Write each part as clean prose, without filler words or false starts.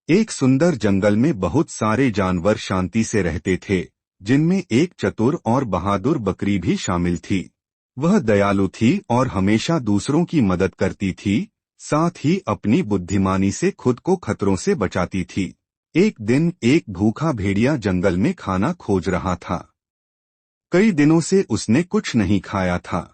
एक सुंदर जंगल में बहुत सारे जानवर शांति से रहते थे, जिनमें एक चतुर और बहादुर बकरी भी शामिल थी। वह दयालु थी और हमेशा दूसरों की मदद करती थी, साथ ही अपनी बुद्धिमानी से खुद को खतरों से बचाती थी। एक दिन एक भूखा भेड़िया जंगल में खाना खोज रहा था। कई दिनों से उसने कुछ नहीं खाया था।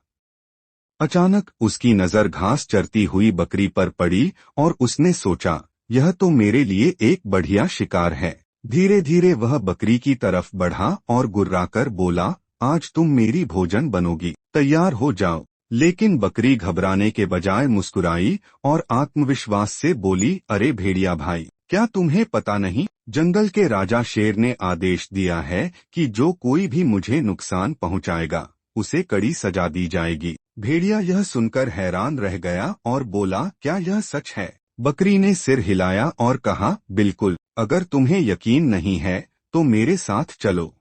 अचानक उसकी नजर घास चरती हुई बकरी पर पड़ी और उसने सोचा, यह तो मेरे लिए एक बढ़िया शिकार है। धीरे धीरे वह बकरी की तरफ बढ़ा और गुर्राकर बोला, आज तुम मेरी भोजन बनोगी, तैयार हो जाओ। लेकिन बकरी घबराने के बजाय मुस्कुराई और आत्मविश्वास से बोली, अरे भेड़िया भाई, क्या तुम्हें पता नहीं, जंगल के राजा शेर ने आदेश दिया है कि जो कोई भी मुझे नुकसान पहुंचाएगा उसे कड़ी सजा दी जाएगी। भेड़िया यह सुनकर हैरान रह गया और बोला, क्या यह सच है? बकरी ने सिर हिलाया और कहा, बिल्कुल, अगर तुम्हें यकीन नहीं है तो मेरे साथ चलो।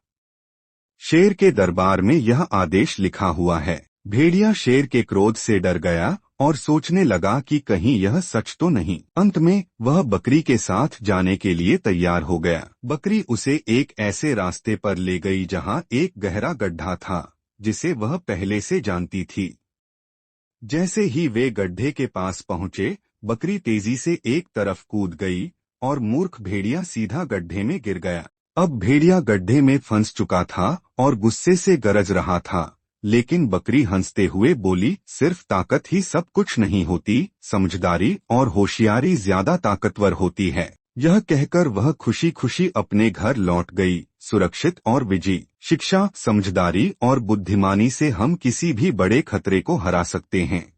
शेर के दरबार में यह आदेश लिखा हुआ है। भेड़िया शेर के क्रोध से डर गया और सोचने लगा कि कहीं यह सच तो नहीं। अंत में वह बकरी के साथ जाने के लिए तैयार हो गया। बकरी उसे एक ऐसे रास्ते पर ले गई जहां एक गहरा गड्ढा था, जिसे वह पहले से जानती थी। जैसे ही वे गड्ढे के पास पहुंचे, बकरी तेजी से एक तरफ कूद गई और मूर्ख भेड़िया सीधा गड्ढे में गिर गया। अब भेड़िया गड्ढे में फंस चुका था और गुस्से से गरज रहा था, लेकिन बकरी हंसते हुए बोली, सिर्फ ताकत ही सब कुछ नहीं होती, समझदारी और होशियारी ज्यादा ताकतवर होती है। यह कहकर वह खुशी खुशी अपने घर लौट गई, सुरक्षित और विजयी। शिक्षा, समझदारी और बुद्धिमानी से हम किसी भी बड़े खतरे को हरा सकते हैं।